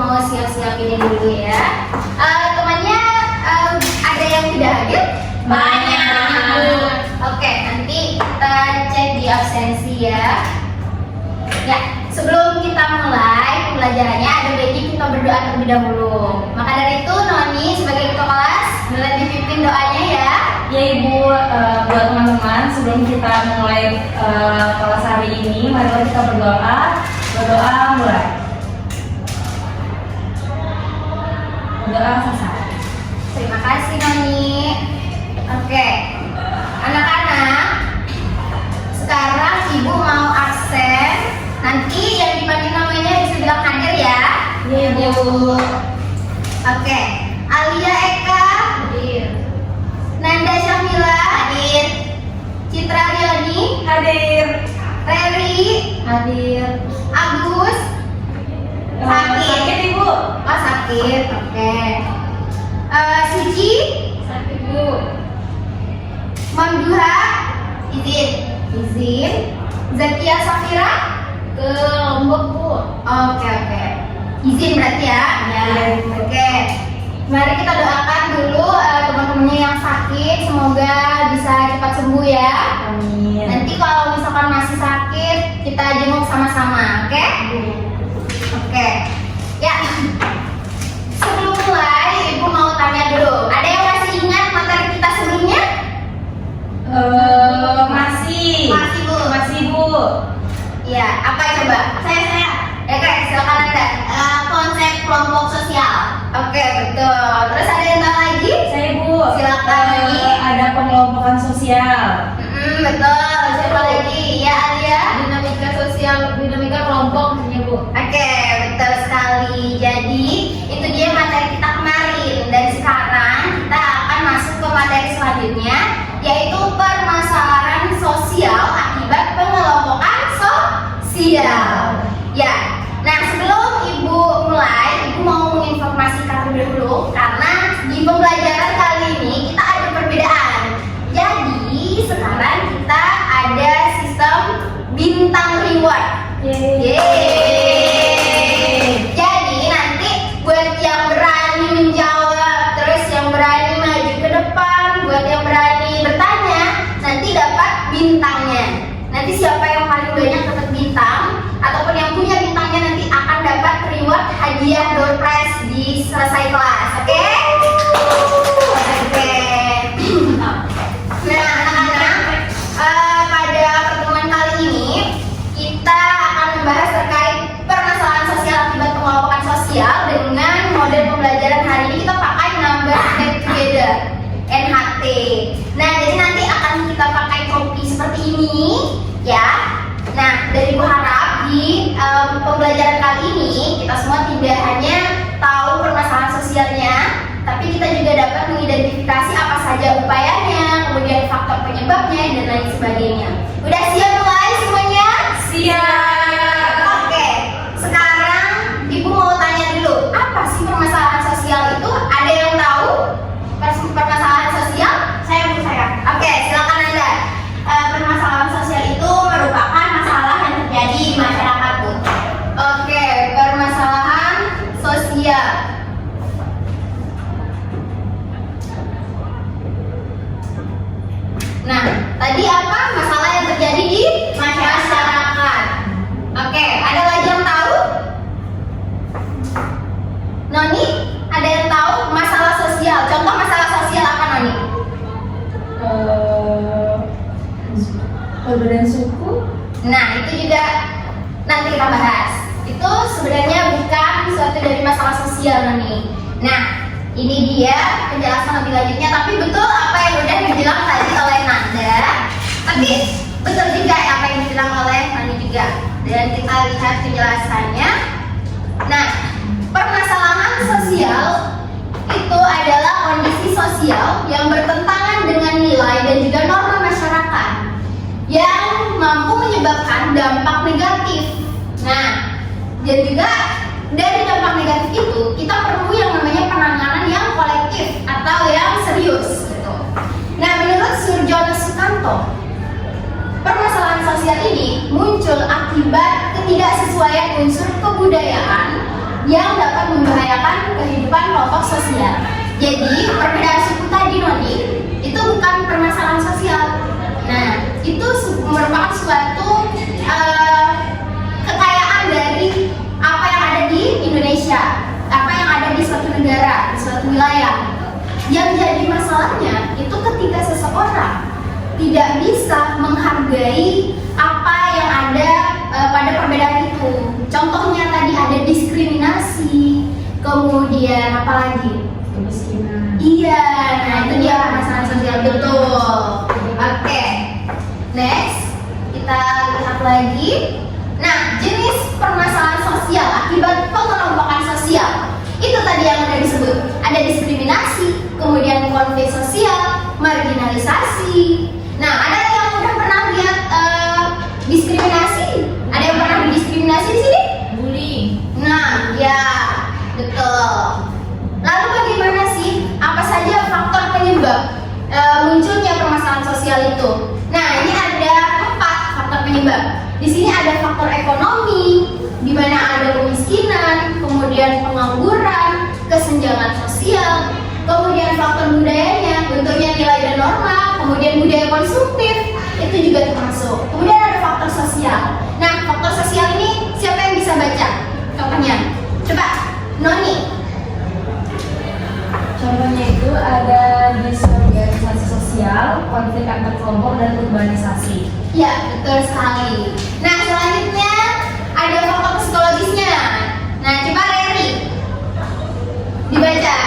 mau siap-siap ini dulu ya. Temannya ada yang tidak hadir? Banyak. Oke, nanti kita cek di absensi ya. Ya, sebelum kita mulai pembelajarannya ada baiknya kita berdoa terlebih dahulu. Maka dari itu Noni sebagai ketua kelas boleh dipimpin doanya ya. Ya Ibu, buat teman-teman sebelum kita mulai kelas hari ini, mari kita berdoa. Berdoa mulai. Berdoa selesai. Terima kasih Noni. Oke, anak-anak, sekarang Ibu mau absen. Nanti yang dipanggil namanya bisa bilang hadir ya. Iya Bu. Oke, Alia Eka Hadir. Nanda Syamila hadir. Citra Rioni Hadir. Reri Hadir. Agus Sakit Ibu. Oh sakit, oke. Suci Sakit Bu. Mamduha izin. Zakia Safira Ke Lombok Bu. oke. Izin berarti ya. Ya. Oke. Mari kita doakan dulu teman-temannya yang sakit, semoga bisa cepat sembuh ya. Amin. Nanti kalau misalkan masih sakit, kita jenguk sama-sama, oke? Oke. Ya. Sebelum mulai, Ibu mau tanya dulu. Ada yang masih ingat materi kita sebelumnya? Masih. Masih, Bu. Masih Bu. Iya, apa ya coba? Saya. Oke, silakan Anda. Konsep kelompok sosial. Oke, betul. Terus ada yang tahu lagi? Saya Bu. Silakan lagi. Ada pengelompokan sosial. Betul. Siapa lagi? Ya, Alia. Dinamika sosial, dinamika kelompok maksudnya Bu. Oke, betul sekali. Jadi, itu dia materi kita kemarin. Dan sekarang kita akan masuk ke materi selanjutnya, yaitu permasalahan sosial akibat pengelompokan sosial. Ya, nah sebelum Ibu mulai, Ibu mau menginformasikan terlebih dahulu karena di pembelajaran kali ini kita ada perbedaan. Jadi, sekarang kita ada sistem bintang reward. Yeay. Jadi nanti buat yang berani menjawab, terus yang berani maju ke depan, buat yang berani bertanya, nanti dapat bintangnya. Nanti siapa yang paling banyak dapat bintang, ataupun yang punya bintangnya nanti akan dapat reward hadiah door prize di selesai kelas, oke? Oke. Nah, anak-anak, pada pertemuan kali ini kita akan membahas terkait permasalahan sosial akibat pengelompokan sosial dengan model pembelajaran hari ini kita pakai number get together NHT. Nah, jadi nanti akan kita pakai kopi seperti ini, ya. Nah, dari Bu harap di pembelajaran kali ini kita semua tidak hanya tahu permasalahan sosialnya, tapi kita juga dapat mengidentifikasi apa saja upayanya, kemudian faktor penyebabnya dan lain sebagainya. Udah siap mulai semuanya? Siap. Oke, sekarang Ibu mau tanya dulu, apa sih permasalahan sosial itu? Ada yang tahu permasalahan sosial? Saya. Oke, silakan Anda. Permasalahan sosial itu merupakan masalah yang terjadi di masyarakat, Bu. Oke, permasalahan sosial. Nah, tadi apa masalah yang terjadi di masyarakat? Oke, ada lagi yang tahu? Noni, ada yang tahu masalah sosial? Contoh masalah sosial apa, Noni? Perbedaan suku. Nah, itu juga nanti kita bahas. Itu sebenarnya bukan suatu dari masalah sosial, Noni. Nah, ini dia penjelasan lebih lanjutnya. Tapi betul apa yang udah dibilang tadi oleh Nanda. Tapi betul juga apa yang dibilang oleh Nani juga. Dan kita lihat penjelasannya. Nah, permasalahan sosial itu adalah kondisi sosial yang bertentangan dengan nilai dan juga norma masyarakat yang mampu menyebabkan dampak negatif. Nah, dan juga dari dampak negatif itu kita perlu yang namanya penanganan yang kolektif atau yang serius gitu. Nah, menurut Surjono Sukanto, permasalahan sosial ini muncul akibat ketidaksesuaian unsur kebudayaan yang dapat membahayakan kehidupan kelompok sosial. Jadi perbedaan suku tadi Noni itu bukan permasalahan sosial. Nah, itu merupakan suatu kekayaan dari apa yang ada di Indonesia, apa yang ada di suatu negara, di suatu wilayah. Yang jadi masalahnya itu ketika seseorang tidak bisa menghargai apa yang ada pada perbedaan itu. Contohnya tadi ada diskriminasi, kemudian apa lagi? Kemiskinan. Iya, nah itu dia permasalahan sosial, betul. Oke, next kita lihat lagi. Nah, jenis permasalahan sosial akibat pengelompokan sosial itu tadi yang udah disebut. Ada diskriminasi, kemudian konflik sosial, marginalisasi. Nah, ada yang udah pernah lihat diskriminasi? Ada yang pernah didiskriminasi di sini? Bullying. Nah, ya, betul. Lalu bagaimana sih? Apa saja faktor penyebab munculnya permasalahan sosial itu? Nah, ini ada 4 faktor penyebab. Di sini ada faktor ekonomi, di mana ada kemiskinan, kemudian pengangguran, kesenjangan sosial, kemudian faktor budayanya, bentuknya nilai dan norma, kemudian budaya konsumtif, itu juga termasuk. Kemudian ada faktor sosial. Nah, faktor sosial ini siapa yang bisa baca? Contohnya, coba Noni. Contohnya itu ada disorganisasi sosial, konflik antar kelompok, dan urbanisasi. Ya, betul sekali. Nah, selanjutnya ada faktor psikologisnya. Nah, coba Reri dibaca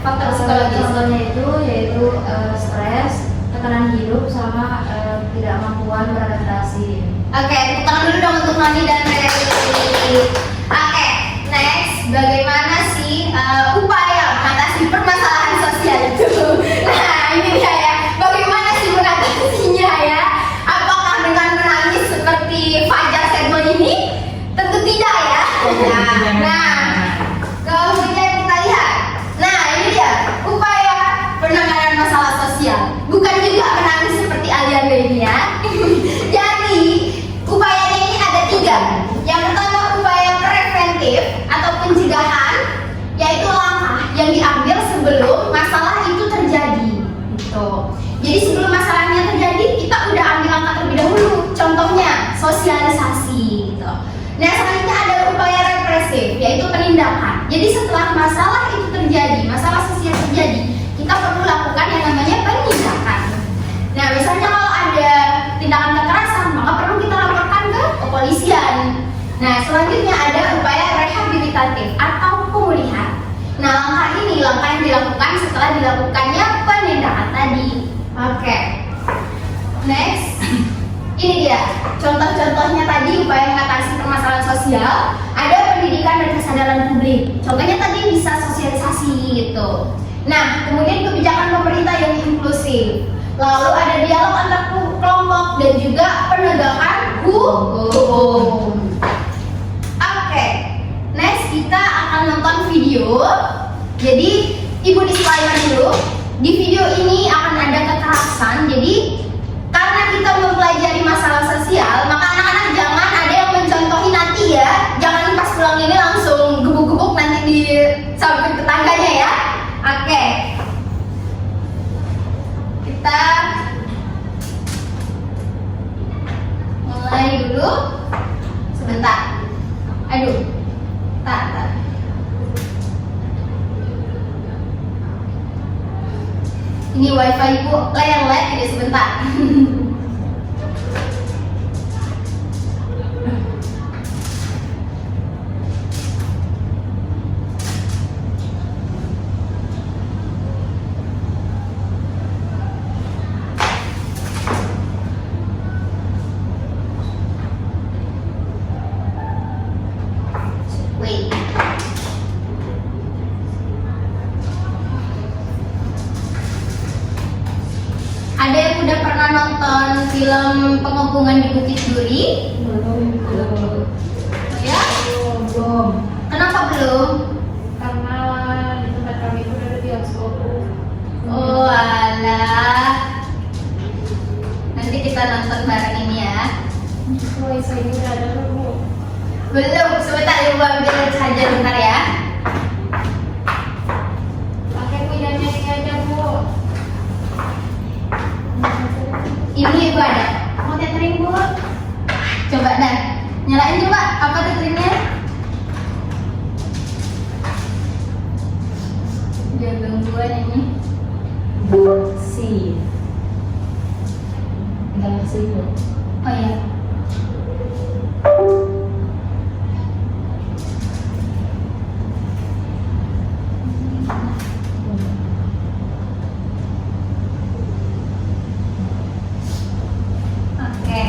faktor psikologis. Contohnya itu yaitu stres, tekanan hidup, sama ketidakmampuan beradaptasi. Oke, tepuk tangan dulu dong untuk Noni dan Reri. Oke, next, bagaimana sih upaya mengatasi permasalahan sosial itu? Nah, ini dia ya. Bagaimana sih mengatasinya ya? Apakah dengan menangis seperti Fajar Sedmon ini? Tentu tidak ya. Nah, kemudian kita lihat. Nah, ini dia upaya penanganan masalah sosial. Bukan juga menangis seperti Aliando ini ya. Jadi, upayanya ini ada 3. Yang pertama upaya preventif atau pencegahan, yaitu langkah yang diambil sebelum masalah itu terjadi. Gitu. Jadi sebelum masalahnya terjadi, kita udah ambil langkah terlebih dahulu. Contohnya sosialisasi. Gitu. Nah, selanjutnya ada upaya represif, yaitu penindakan. Jadi setelah masalah itu terjadi, masalah sosial terjadi, kita perlu lakukan yang namanya penindakan. Nah, misalnya kalau ada tindakan kekerasan, maka perlu kita laporkan ke kepolisian. Nah, selanjutnya ada upaya rehabilitatif atau pemulihan. Nah, langkah yang dilakukan setelah dilakukannya penindakan tadi. Oke. Next. Ini dia contoh-contohnya tadi upaya mengatasi permasalahan sosial. Ada pendidikan dan kesadaran publik. Contohnya tadi bisa sosialisasi gitu. Nah, kemudian kebijakan pemerintah yang inklusif. Lalu ada dialog antar kelompok dan juga penegakan hukum. Oke, next kita akan nonton video. Jadi ibu disclaimer dulu. Di video ini akan ada kekerasan. Jadi karena kita mempelajari masalah sosial, maka anak-anak jangan ada yang mencontohi nanti ya. Jangan pas pulang ini langsung gebuk-gebuk nanti di samping tetangganya ya. Oke. Kita mulai dulu. Sebentar. Aduh. Tar. Ini wifi ibu layar ini sebentar. Wait. Ada yang udah pernah nonton film Pengepungan di Bukit Duri? Belum. Ya? Belum. Kenapa belum? Karena di tempat kami itu ada bioskop. Oh alah. Nanti kita nonton bareng ini ya. Wifi ini udah ada belum? Belum, sebentar ibu ambil charger bentar ya. ganggu gue nyanyi. Si. Galaksi itu. Oh iya. Oke,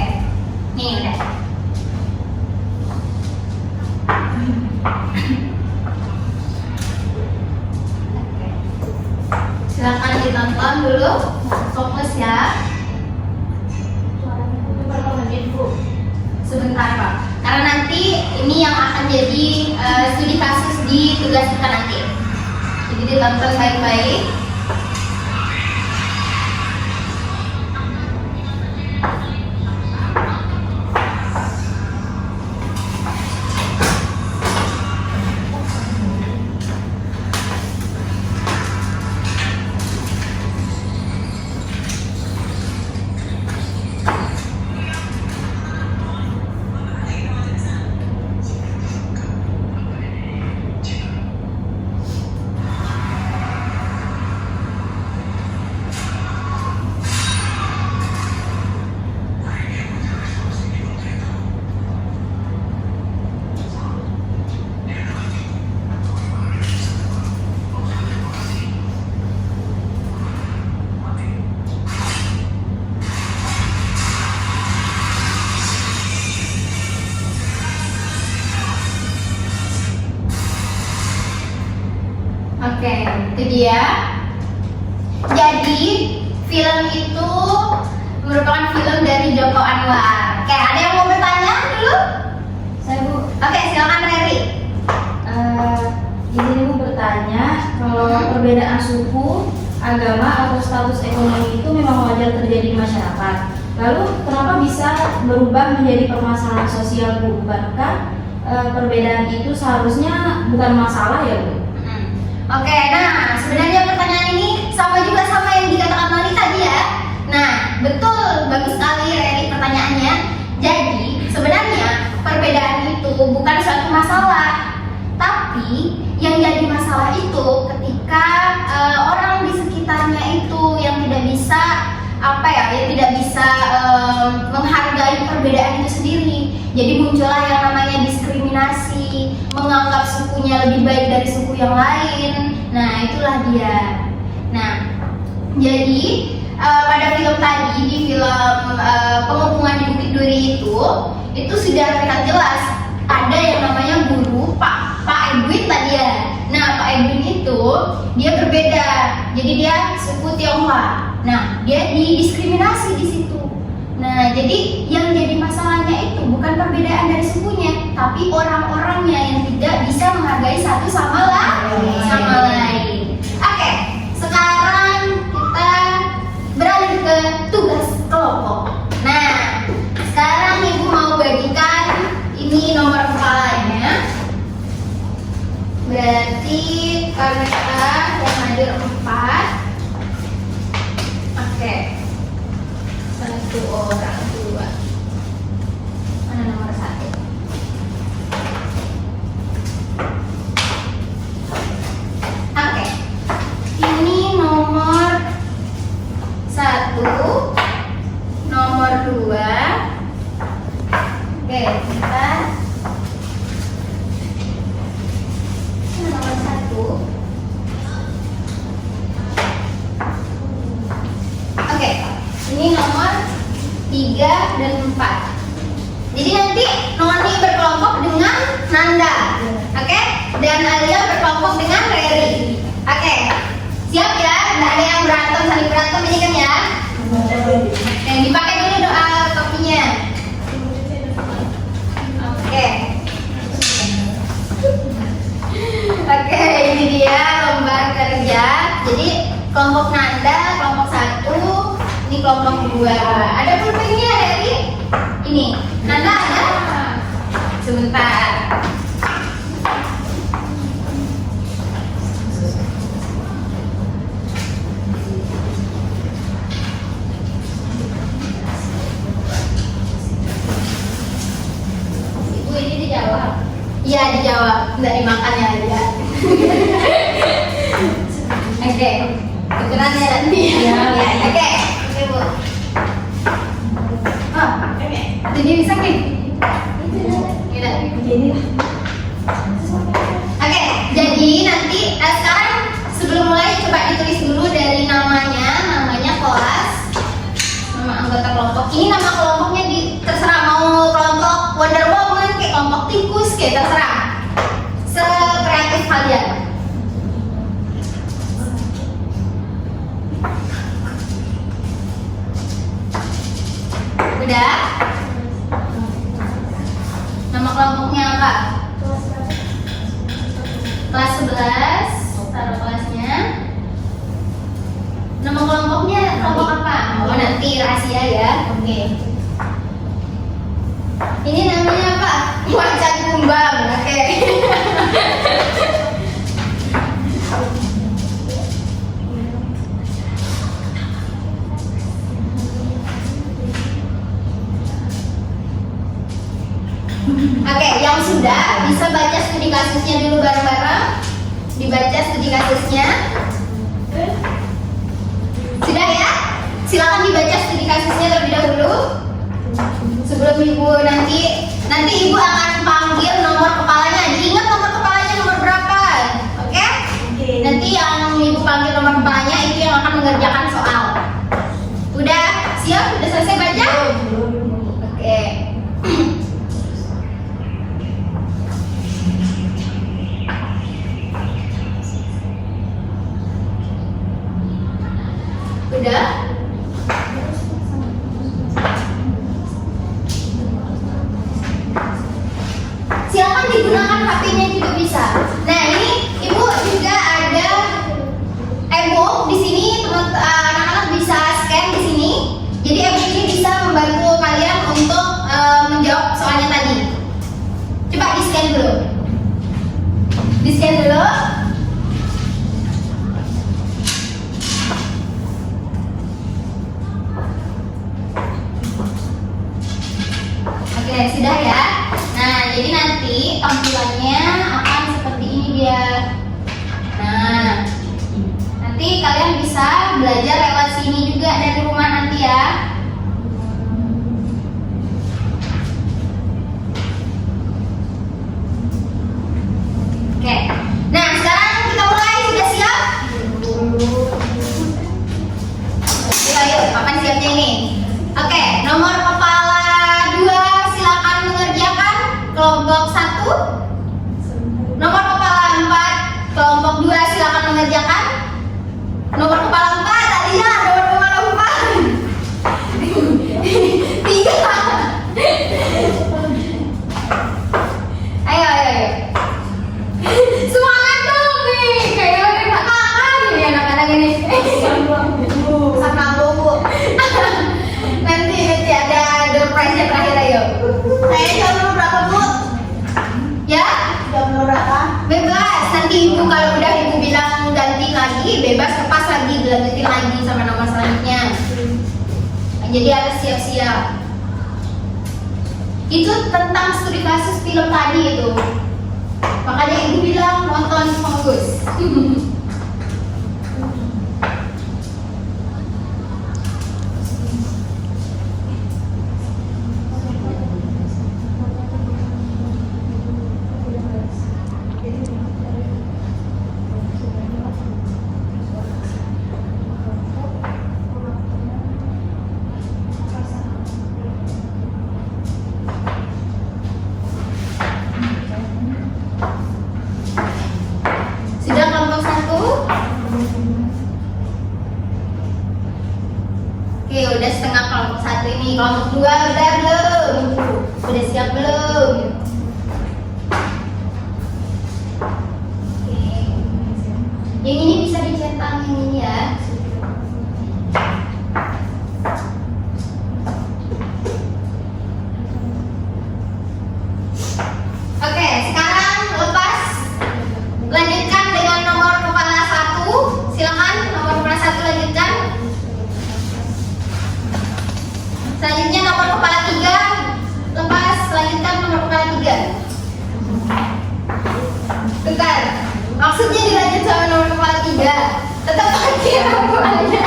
nih udah. Oke. Silakan ditonton dulu, fokus ya. Sebentar Pak, karena nanti ini yang akan jadi studi kasus di tugas kita nanti. Jadi ditonton baik-baik. Oke, itu dia. Jadi film itu merupakan film dari Joko Anwar. Oke, ada yang mau bertanya dulu? Saya Bu. Oke, silakan Reri. Izin Ibu bertanya, kalau perbedaan suku, agama atau status ekonomi itu memang wajar terjadi di masyarakat. Lalu kenapa bisa berubah menjadi permasalahan sosial Bu? Bukankah perbedaan itu seharusnya bukan masalah ya Bu? Oke, nah sebenarnya pertanyaan ini sama juga sama yang dikatakan Mali tadi ya. Nah, betul, bagus sekali Reri pertanyaannya. Jadi, sebenarnya perbedaan itu bukan suatu masalah. Tapi, yang jadi masalah itu ketika orang di sekitarnya itu yang tidak bisa menghargai perbedaan itu sendiri. Jadi muncullah yang namanya diskriminasi, menganggap sukunya lebih baik dari suku yang lain. Nah, itulah dia. Nah, jadi pada film tadi, di film Pengepungan di Bukit Duri itu sudah terlihat jelas ada yang namanya guru Pak Edwin tadi ya. Nah, Pak Edwin itu dia berbeda, jadi dia suku Tionghoa. Nah, dia didiskriminasi di situ. Nah, jadi yang jadi masalahnya itu bukan perbedaan dari sukunya, tapi orang-orangnya yang tidak bisa menghargai satu sama lain. Oke, sekarang kita beralih ke tugas kelompok. Nah, sekarang Ibu mau bagikan ini nomor kepalanya. Berarti kakak yang hadir 4. Oke. 1 orang, 2. Mana nomor 1? Oke. Ini nomor 1, nomor 2. Oke, kita nomor 1. Oke, ini nomor 3 dan 4. Jadi nanti Noni berkelompok dengan Nanda, oke? Dan Alia berkelompok dengan Reri. Oke, siap ya? Nggak ada yang saling berantem ini kan ya? Yang dipakai dulu doa kopinya. Oke. Oke, ini dia lembar kerja. Jadi kelompok Nanda, kelompok 1, ini kelompok 2. Ada pulpennya Reri? Ini. Nanda ada? Sebentar. Ibu ini dijawab? Iya dijawab, nggak dimakan ya dia. terserah. Sekreatif kalian. Udah? Nama kelompoknya apa? Kelas 11. Taruh kelasnya. Nama kelompoknya kelompok apa? Oh, nanti rahasia ya. Oke. Ini namanya apa? Macan kumbang. Oke. Oke, yang sudah bisa baca studi kasusnya dulu bareng-bareng. Dibaca studi kasusnya. Sudah ya? Silakan dibaca studi kasusnya terlebih dahulu. Sebelum ibu nanti ibu akan panggil nomor kepalanya. Diingat nomor kepalanya nomor berapa? Oke? Nanti yang ibu panggil nomor kepalanya itu yang akan mengerjakan soal. Udah siap? Udah selesai baca? Oke. Udah? Silakan digunakan HP-nya juga bisa. Nah, ini ibu juga ada e-book di sini, anak-anak bisa scan di sini. Jadi e-book ini bisa membantu kalian untuk menjawab soalnya tadi. Coba di scan dulu. Di scan dulu. Oke, sudah ya. Nah, jadi nanti tampilannya akan seperti ini dia. Nah, nanti kalian bisa belajar lewat sini juga dari rumah nanti ya. Oke. Nah, sekarang kita mulai. Sudah siap? Ayo, kapan siapnya ini? Oke, nomor kepala 2 silakan mengerjakan. Kelompok 1. Nomor kepala 4 kelompok 2 silakan mengerjakan. Nomor kepala 4 tadi ya, nomor kepala 4. 3. Ayo. Semangat dong nih. Kayak lagi makan ini anak-anak ini. Sama bobo. Nanti ada door prize-nya terakhir, ayo. Saya jam nomor berapa, Bu? Ya? Jam nomor berapa? Bebas. Nanti ibu kalau udah ibu bilang ganti lagi, bebas lepas lagi, dilanjutin lagi sama nomor selanjutnya. Jadi harus siap-siap. Itu tentang studi kasus film tadi itu. Makanya ibu bilang nonton fokus. Sudah kelompok 1? Oke, udah setengah kelompok 1 ini. Kelompok 2 udah belum? Udah siap belum? Oke. Yang ini bisa dicetak yang ini ya. Oke, sekarang lepas. Lanjutkan dengan nomor kepala 1. Silakan nomor kepala 1 lanjutkan. Selanjutnya nomor kepala 3. Lepas, lanjutkan nomor kepala 3. Tukar. Maksudnya dilanjut sama nomor kepala 3. Tetap pakai rambutnya.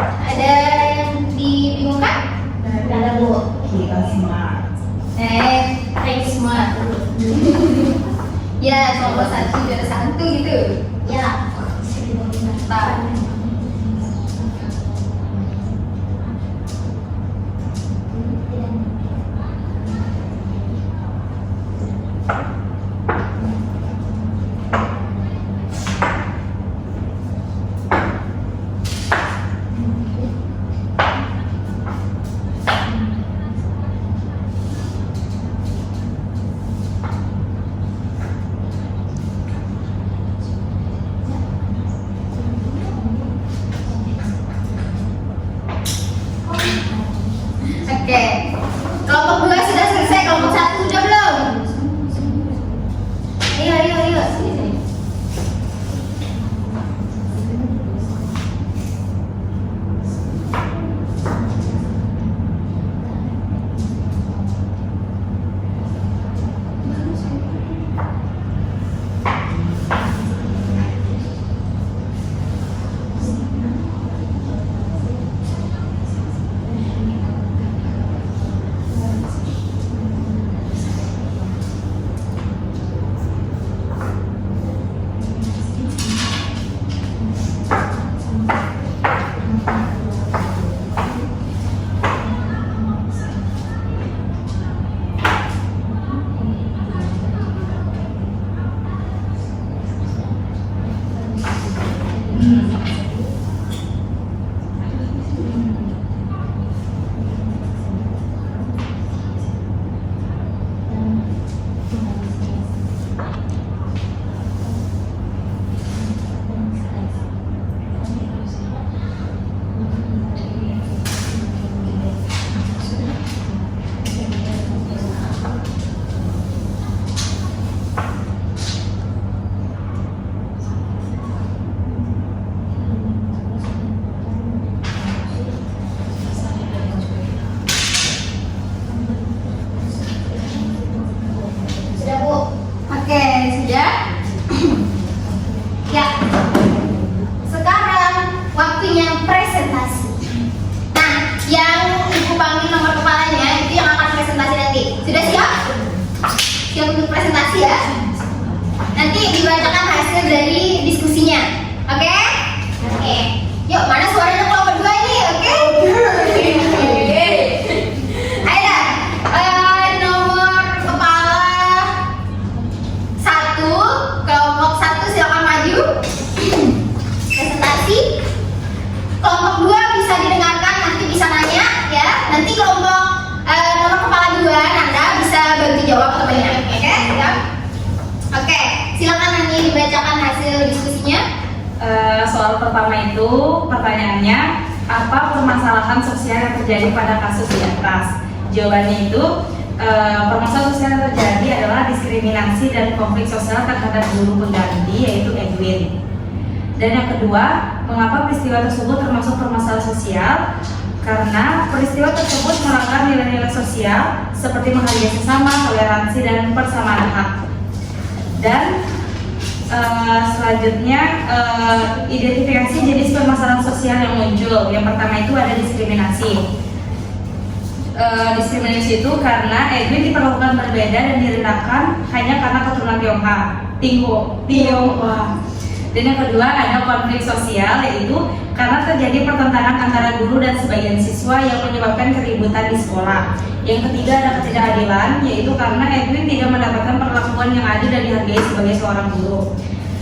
Ada yang dibingungkan? Ada, Bu. Kita smart. Thanks smart. Ya, Sudah Bu? Oke, sudah? Ya. Sekarang waktunya presentasi. Nah, yang Ibu panggil nomor kepalanya itu yang akan presentasi nanti. Sudah siap? Siap untuk presentasi ya? Nanti dibacakan hasil dari diskusinya. Oke? Oke. Yuk, mana suaranya kalau berdua ini? Oke? Ayo dah. Nomor kepala 1, kelompok 1 silakan maju. Presentasi. Kelompok 2 bisa didengarkan, nanti bisa nanya ya. Nanti kelompok nomor kepala 2 Nanda bisa bantu jawab temannya. Oke? Siap? Oke, silakan nanti dibacakan hasil diskusinya. Soal pertama itu pertanyaannya, apa permasalahan sosial yang terjadi pada kasus di atas? Jawabannya itu permasalahan sosial yang terjadi adalah diskriminasi dan konflik sosial terhadap guru pengganti yaitu Edwin. Dan yang kedua, mengapa peristiwa tersebut termasuk permasalahan sosial? Karena peristiwa tersebut melanggar nilai-nilai sosial seperti menghargai sesama, toleransi, dan persamaan hak. Dan selanjutnya identifikasi jenis permasalahan sosial yang muncul. Yang pertama itu ada diskriminasi. Diskriminasi itu karena Edwin diperlakukan berbeda dan direndahkan hanya karena keturunan Tionghoa. Dan yang kedua ada konflik sosial, yaitu karena terjadi pertentangan antara guru dan sebagian siswa yang menyebabkan keributan di sekolah. Yang ketiga ada ketidakadilan, yaitu karena Edwin tidak mendapatkan perlakuan yang adil dan dihargai sebagai seorang guru.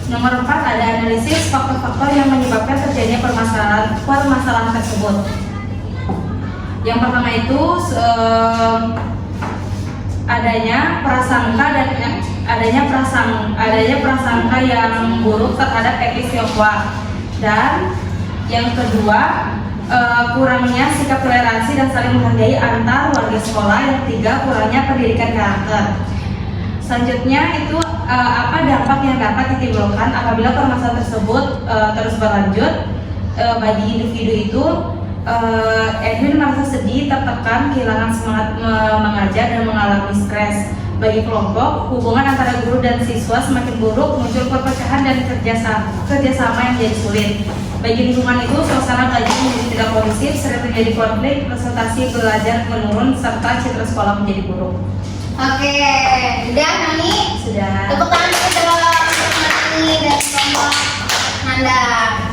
Nomor 4 ada analisis faktor-faktor yang menyebabkan terjadinya permasalahan tersebut. Yang pertama itu adanya prasangka yang buruk terhadap etnis Tionghoa. Dan yang kedua kurangnya sikap toleransi dan saling menghargai antar warga sekolah. Yang ketiga kurangnya pendidikan karakter. Selanjutnya itu apa dampak yang dapat ditimbulkan apabila permasalahan tersebut terus berlanjut bagi individu itu. Edwin merasa sedih, tertekan, kehilangan semangat mengajar dan mengalami stres. Bagi kelompok, hubungan antara guru dan siswa semakin buruk, muncul perpecahan dan kerjasama yang jadi sulit. Bagi lingkungan itu, suasana belajar menjadi tidak kondusif, sering terjadi konflik, presentasi belajar menurun, serta citra sekolah menjadi buruk. Oke, udah Nani? Sudah. Tepuk tangan dulu dong untuk Nani dan kelompok Nanda.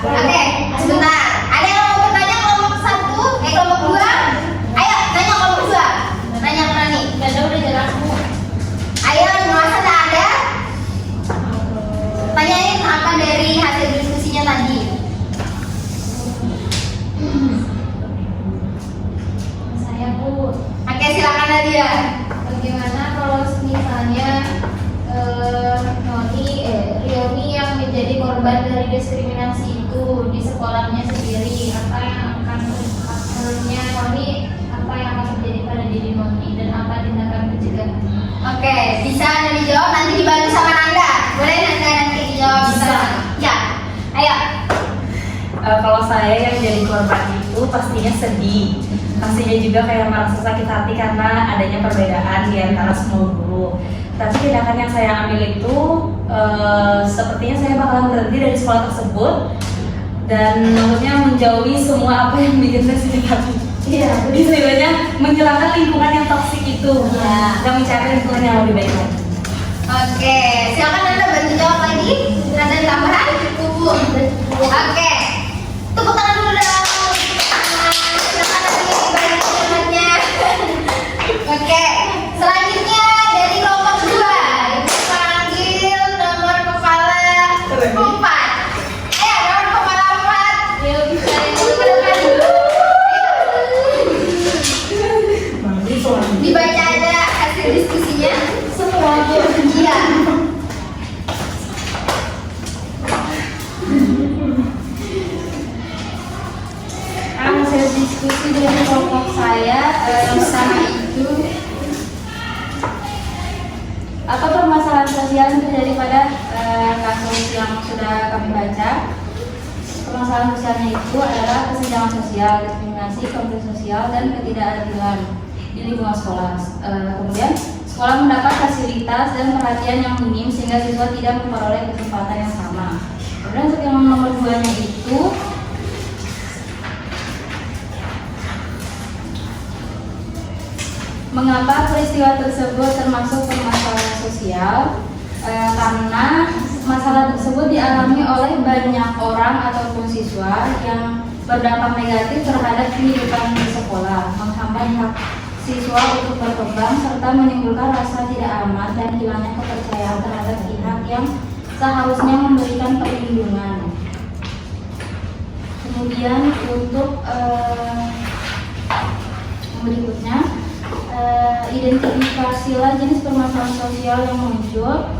Oke, sebentar. Ada yang mau bertanya kelompok 1? Kelompok 2? Ayo, tanya kelompok 2. Tanya ke Nani. Nanda udah jelas Bu. Ayo, merasa tak ada? Tanyain apa dari hasil diskusinya tadi. Saya Bu. Oke, silakan Nadia. Bagaimana kalau misalnya Rioni yang menjadi korban dari diskriminasi itu di sekolahnya sendiri, apa yang akan menurutnya Noni, apa yang akan terjadi pada diri Noni dan apa tindakan pencegahan? Oke, bisa Nanda dijawab, nanti dibantu sama Nanda. Boleh Nanda nanti dijawab? Bisa. Ya, ayo. Kalau saya yang jadi korban itu pastinya sedih. Pastinya juga kayak merasa sakit hati karena adanya perbedaan di antara semua guru. Tapi tindakan yang saya ambil itu sepertinya saya bakalan berhenti dari sekolah tersebut dan maksudnya menjauhi semua apa yang bikin saya sedih hati. Iya, istilahnya menghilangkan lingkungan yang toksik itu dan mencari lingkungan yang lebih baik lagi. Oke, silakan Nanda bantu jawab lagi. Nanda tambahan? Kubu. Oke, tepuk tangan dulu dong. Silakan nanti bantu jawabnya. Oke, selanjutnya dari kelompok 2 Ibu panggil nomor kepala 4. Ayo, nomor kepala dari kelompok saya pertama itu apa permasalahan sosial yang terjadi pada kasus yang sudah kami baca. Permasalahan sosialnya itu adalah kesenjangan sosial, diskriminasi, konflik sosial, dan ketidakadilan di lingkungan sekolah. Kemudian sekolah mendapat fasilitas dan perhatian yang minim sehingga siswa tidak memperoleh kesempatan yang sama. Kemudian untuk yang nomor 2-nya itu mengapa peristiwa tersebut termasuk permasalahan sosial? Karena masalah tersebut dialami oleh banyak orang ataupun siswa yang berdampak negatif terhadap kehidupan di sekolah, menghambat hak siswa untuk berkembang serta menimbulkan rasa tidak aman dan hilangnya kepercayaan terhadap pihak yang seharusnya memberikan perlindungan. Kemudian untuk berikutnya, identifikasilah jenis permasalahan sosial yang muncul.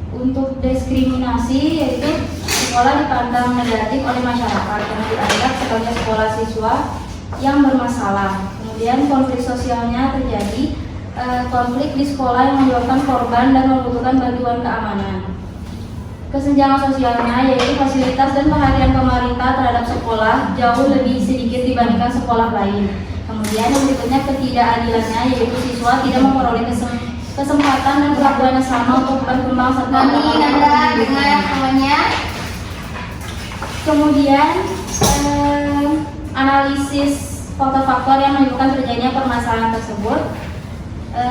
Untuk diskriminasi, yaitu sekolah dipandang negatif oleh masyarakat yang dianggap sebagai sekolah siswa yang bermasalah. Kemudian konflik sosialnya terjadi, konflik di sekolah yang menyebabkan korban dan membutuhkan bantuan keamanan. Kesenjangan sosialnya yaitu fasilitas dan perhatian pemerintah terhadap sekolah jauh lebih sedikit dibandingkan sekolah lain. Kemudian yang berikutnya ketidakadilannya yaitu siswa tidak memperoleh kesempatan dan perlakuan yang sama untuk berkembang serta dengar semuanya. Kemudian analisis faktor-faktor yang menyebabkan terjadinya permasalahan tersebut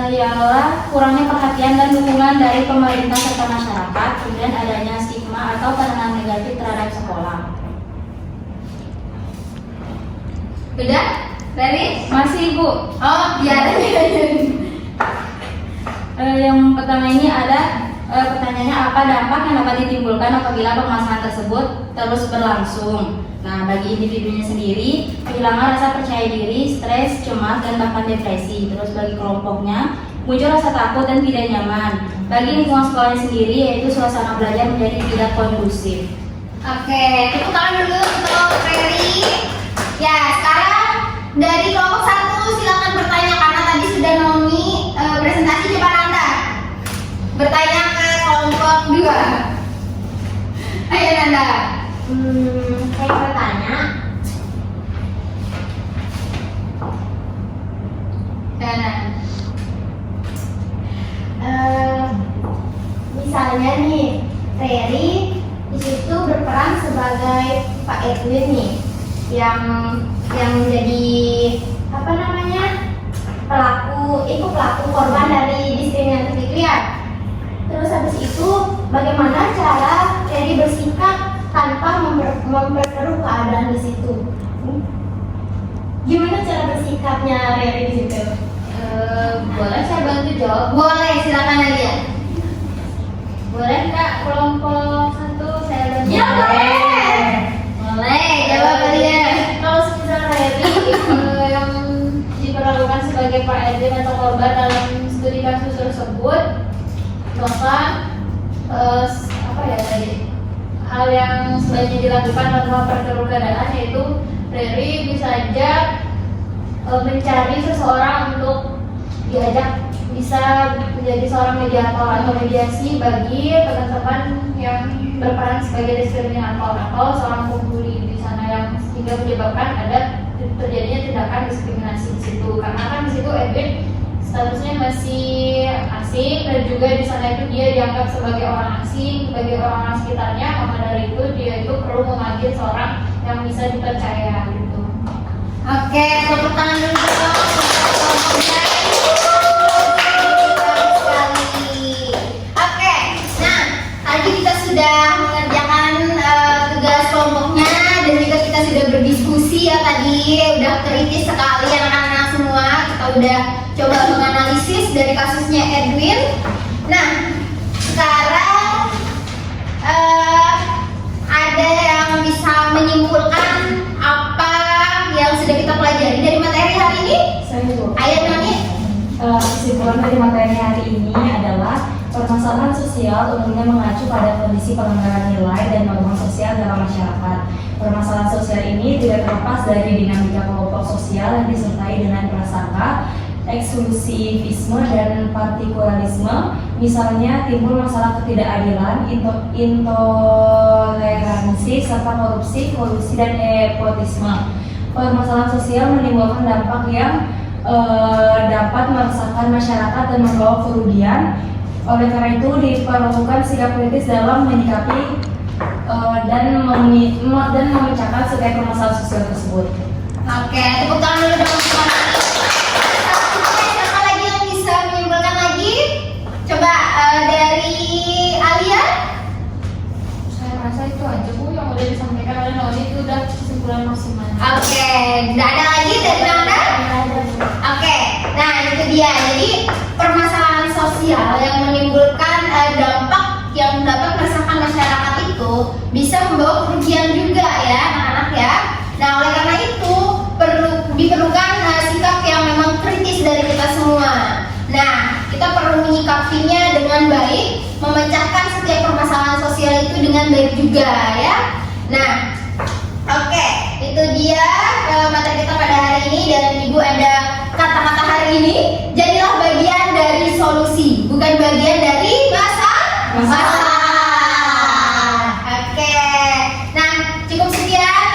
ialah kurangnya perhatian dan dukungan dari pemerintah serta masyarakat, kemudian adanya stigma atau pandangan negatif terhadap sekolah. Udah? Ready? Masih Bu. Oh, biar. Yang pertama ini ada pertanyaannya, apa dampak yang dapat ditimbulkan apabila permasalahan tersebut terus berlangsung. Nah, bagi individunya sendiri, kehilangan rasa percaya diri, stres, cemas, dan bahkan depresi. Terus bagi kelompoknya, muncul rasa takut dan tidak nyaman. Bagi lingkungan sekolahnya sendiri, yaitu suasana belajar menjadi tidak kondusif. Oke, tepuk tangan dulu untuk Ferry. Ya, sekarang dari kelompok 1 silakan bertanya karena tadi sudah Nomi presentasi. Coba Nanda bertanya ke kelompok 2. Ayo Nanda. Saya bertanya, misalnya nih, Ferry di situ berperan sebagai Pak Edwin nih, yang menjadi apa namanya pelaku korban dari diskriminasi itu ya. Terus habis itu bagaimana cara Ferry bersikap tanpa memperkeruh keadaan di situ? Gimana cara bersikapnya Ferry di situ? Boleh saya bantu jawab? Boleh, silakan aja. Boleh Kak, kelompok 1 saya bantu? Ya boleh. Boleh, jawab kalian. Kalau semisal Ferry yang diperlakukan sebagai Pak Edwin atau korban dalam studi kasus tersebut, maka apa ya tadi, hal yang sebaiknya dilakukan tanpa memperkeruh keadaan, yaitu Ferry bisa aja mencari seseorang untuk diajak, bisa menjadi seorang mediator atau mediasi bagi teman-teman yang berperan sebagai diskriminator atau seorang pembuli di sana, yang sehingga menyebabkan ada terjadinya tindakan diskriminasi di situ. Karena kan di situ Edwin statusnya masih asing dan juga di sana itu dia dianggap sebagai orang asing, sebagai orang sekitarnya. Maka dari itu dia itu perlu memanggil seorang yang bisa dipercaya gitu. Oke, tepuk tangan dulu dong. Oke, nah tadi kita sudah mengerjakan tugas kelompoknya dan juga kita sudah berdiskusi ya tadi, udah kritis sekali anak-anak semua. Kita udah coba menganalisis dari kasusnya Edwin. Nah, sekarang ada yang bisa menyimpulkan apa yang sudah kita pelajari dari materi hari ini? Ayo Nani. Kesimpulan dari materi hari ini adalah permasalahan sosial umumnya mengacu pada kondisi pelanggaran nilai dan norma sosial dalam masyarakat. Permasalahan sosial ini tidak terlepas terlepas dari dinamika kelompok sosial yang disertai dengan prasangka, eksklusivisme, dan partikularisme. Misalnya timbul masalah ketidakadilan, intoleransi, serta korupsi, kolusi, dan nepotisme. Permasalahan sosial menimbulkan dampak yang dapat meresahkan masyarakat dan membawa kerugian. Oleh karena itu diperlukan sikap kritis dalam menyikapi dan memecahkan setiap permasalahan sosial tersebut. Oke, tepuk tangan dulu dong teman-teman. Siapa lagi yang bisa menyimpulkan lagi? Coba dari Alia. Saya rasa itu aja Bu yang udah disampaikan oleh Noni, itu udah kesimpulan maksimal. Oke, nggak ada lagi dari Nanda? Oke, nah itu dia. Jadi permasalahan sosial yang menimbulkan dampak yang dapat meresahkan masyarakat itu bisa membawa kerugian juga ya anak-anak ya. Nah oleh karena itu diperlukan sikap yang memang kritis dari kita semua. Nah kita perlu menyikapinya dengan baik, memecahkan setiap permasalahan sosial itu dengan baik juga ya. Nah oke, itu dia materi kita pada hari ini. Dan Ibu ada kata-kata hari ini, jadilah bagian dari solusi, bukan bagian dari masalah. Oke, nah cukup sekian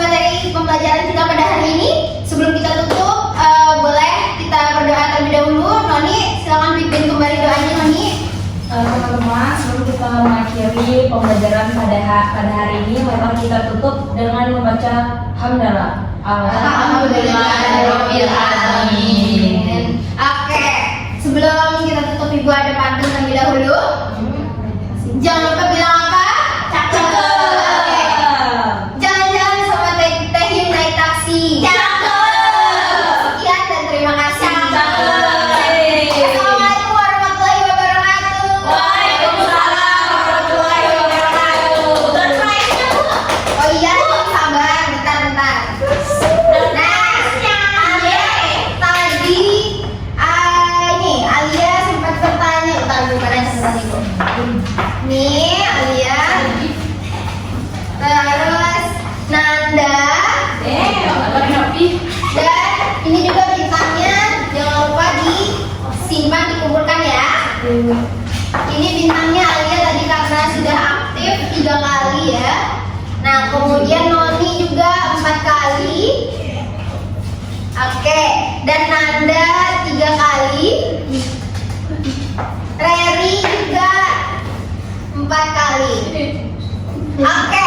materi pembelajaran kita pada hari ini. Sebelum kita tutup, boleh kita berdoa terlebih dahulu. Noni, silakan pimpin kembali doanya Noni. Teman-teman, sebelum kita mengakhiri pembelajaran pada hari ini, memang kita tutup dengan membaca hamdalah. Alhamdulillahirabbil alamin. Oke, sebelum kita tutup Ibu ada pantun terlebih dahulu. Jangan lupa bilang apa? Cakep. Oke. Jalan-jalan sama Teh Hyun naik taksi. Cakep. Sekian dan terima kasih. Assalamualaikum warahmatullahi wabarakatuh. Waalaikumsalam warahmatullahi wabarakatuh. Oh iya, sabar, bentar. Nah, tadi ini Alia sempat bertanya, bukan aja sebentar Ibu. Nih Alia, terus Nanda, dan ini juga bintangnya jangan lupa disimpan, dikumpulkan ya. Ini bintangnya Alia tadi karena sudah aktif 3 kali ya. Nah kemudian Noni juga 4 kali. Oke, dan Nanda 3 kali. Reri juga 4 kali. Oke.